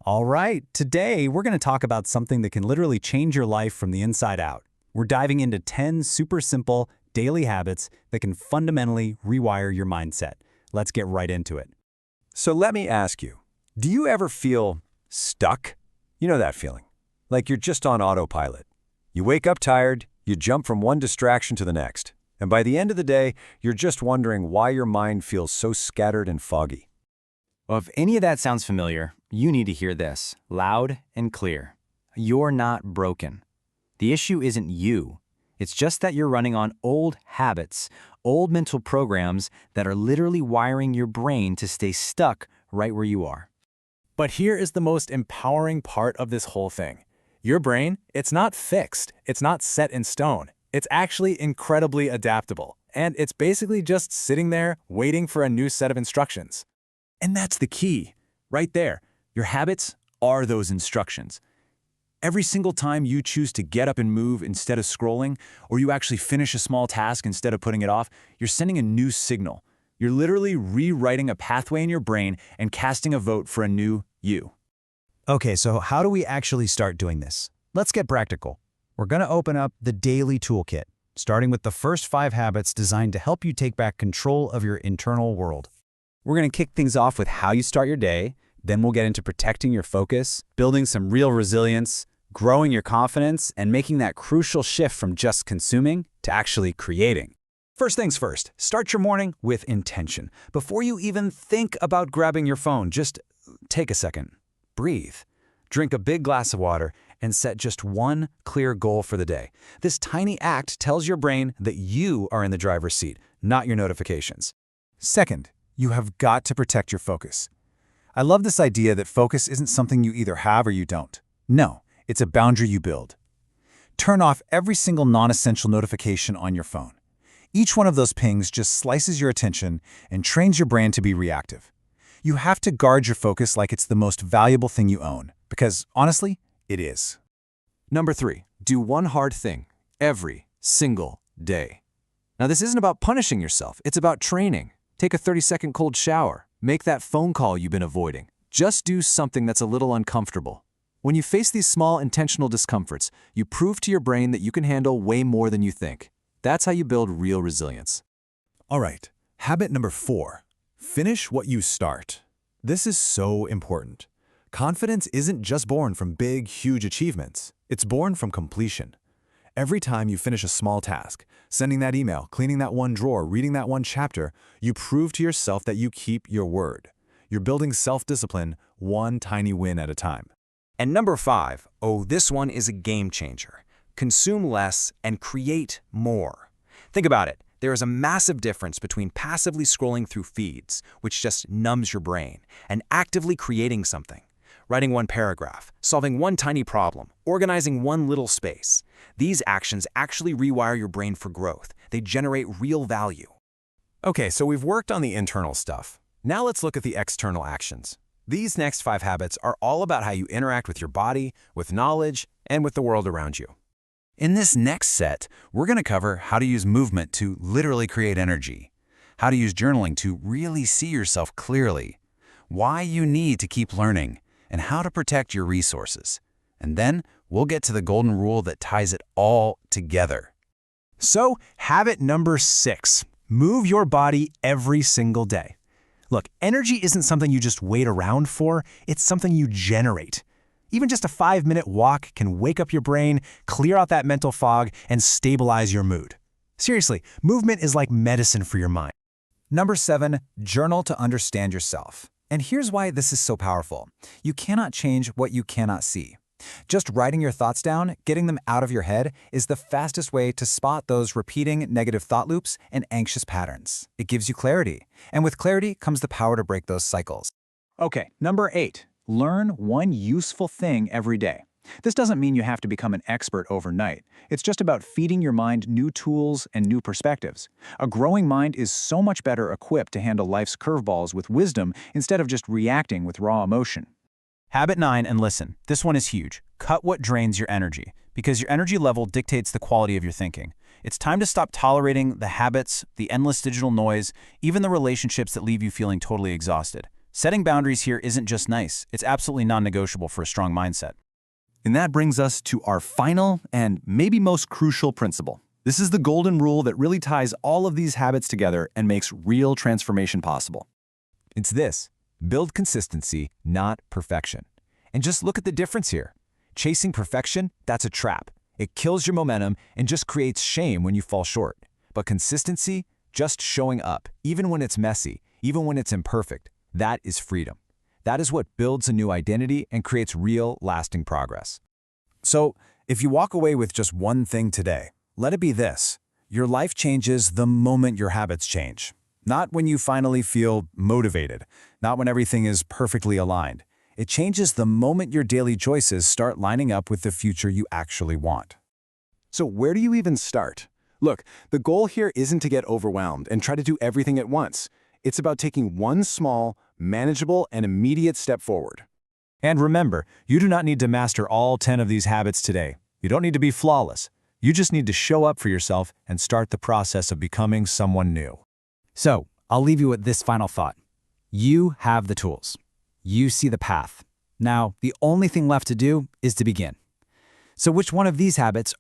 All right, today we're going to talk about something that can literally change your life from the inside out. We're diving into 10 super simple daily habits that can fundamentally rewire your mindset. Let's get right into it. So let me ask you, do you ever feel stuck? You know that feeling, like you're just on autopilot. You wake up tired, you jump from one distraction to the next, and by the end of the day, you're just wondering why your mind feels so scattered and foggy. Well, if any of that sounds familiar, you need to hear this, loud and clear. You're not broken. The issue isn't you. It's just that you're running on old habits, old mental programs that are literally wiring your brain to stay stuck right where you are. But here is the most empowering part of this whole thing. Your brain, it's not fixed. It's not set in stone. It's actually incredibly adaptable. And it's basically just sitting there waiting for a new set of instructions. And that's the key. Right there. Your habits are those instructions. Every single time you choose to get up and move instead of scrolling, or you actually finish a small task instead of putting it off, you're sending a new signal. You're literally rewriting a pathway in your brain and casting a vote for a new you. Okay, so how do we actually start doing this? Let's get practical. We're going to open up the Daily Toolkit, starting with the first 5 habits designed to help you take back control of your internal world. We're going to kick things off with how you start your day, then we'll get into protecting your focus, building some real resilience, growing your confidence, and making that crucial shift from just consuming to actually creating. First things first, start your morning with intention. Before you even think about grabbing your phone, just take a second, breathe, drink a big glass of water, and set just one clear goal for the day. This tiny act tells your brain that you are in the driver's seat, not your notifications. Second, you have got to protect your focus. I love this idea that focus isn't something you either have or you don't. No, it's a boundary you build. Turn off every single non-essential notification on your phone. Each one of those pings just slices your attention and trains your brain to be reactive. You have to guard your focus like it's the most valuable thing you own, because honestly, it is. Number 3, do one hard thing every single day. Now, this isn't about punishing yourself. It's about training. Take a 30-second cold shower. Make that phone call you've been avoiding. Just do something that's a little uncomfortable. When you face these small intentional discomforts, you prove to your brain that you can handle way more than you think. That's how you build real resilience. All right, habit number 4, finish what you start. This is so important. Confidence isn't just born from big, huge achievements. It's born from completion. Every time you finish a small task, sending that email, cleaning that one drawer, reading that one chapter, you prove to yourself that you keep your word. You're building self-discipline one tiny win at a time. And number 5, this one is a game changer. Consume less and create more. Think about it. There is a massive difference between passively scrolling through feeds, which just numbs your brain, and actively creating something. Writing one paragraph, solving one tiny problem, organizing one little space. These actions actually rewire your brain for growth. They generate real value. Okay, so we've worked on the internal stuff. Now let's look at the external actions. These next 5 habits are all about how you interact with your body, with knowledge, and with the world around you. In this next set, we're going to cover how to use movement to literally create energy, how to use journaling to really see yourself clearly, why you need to keep learning, and how to protect your resources. And then we'll get to the golden rule that ties it all together. So, habit number 6, move your body every single day. Look, energy isn't something you just wait around for, it's something you generate. Even just a 5-minute walk can wake up your brain, clear out that mental fog, and stabilize your mood. Seriously, movement is like medicine for your mind. Number 7, journal to understand yourself. And here's why this is so powerful. You cannot change what you cannot see. Just writing your thoughts down, getting them out of your head, is the fastest way to spot those repeating negative thought loops and anxious patterns. It gives you clarity. And with clarity comes the power to break those cycles. Okay, number 8, learn one useful thing every day. This doesn't mean you have to become an expert overnight. It's just about feeding your mind new tools and new perspectives. A growing mind is so much better equipped to handle life's curveballs with wisdom instead of just reacting with raw emotion. Habit 9, and listen, this one is huge. Cut what drains your energy, because your energy level dictates the quality of your thinking. It's time to stop tolerating the habits, the endless digital noise, even the relationships that leave you feeling totally exhausted. Setting boundaries here isn't just nice, it's absolutely non-negotiable for a strong mindset. And that brings us to our final and maybe most crucial principle. This is the golden rule that really ties all of these habits together and makes real transformation possible. It's this: build consistency, not perfection. And just look at the difference here. Chasing perfection, that's a trap. It kills your momentum and just creates shame when you fall short. But consistency, just showing up, even when it's messy, even when it's imperfect, that is freedom. That is what builds a new identity and creates real, lasting progress. So, if you walk away with just one thing today, let it be this: your life changes the moment your habits change. Not when you finally feel motivated, not when everything is perfectly aligned. It changes the moment your daily choices start lining up with the future you actually want. So where do you even start? Look, the goal here isn't to get overwhelmed and try to do everything at once. It's about taking one small, manageable, and immediate step forward. And remember, you do not need to master all 10 of these habits today. You don't need to be flawless. You just need to show up for yourself and start the process of becoming someone new. So, I'll leave you with this final thought. You have the tools. You see the path. Now, the only thing left to do is to begin. So which one of these habits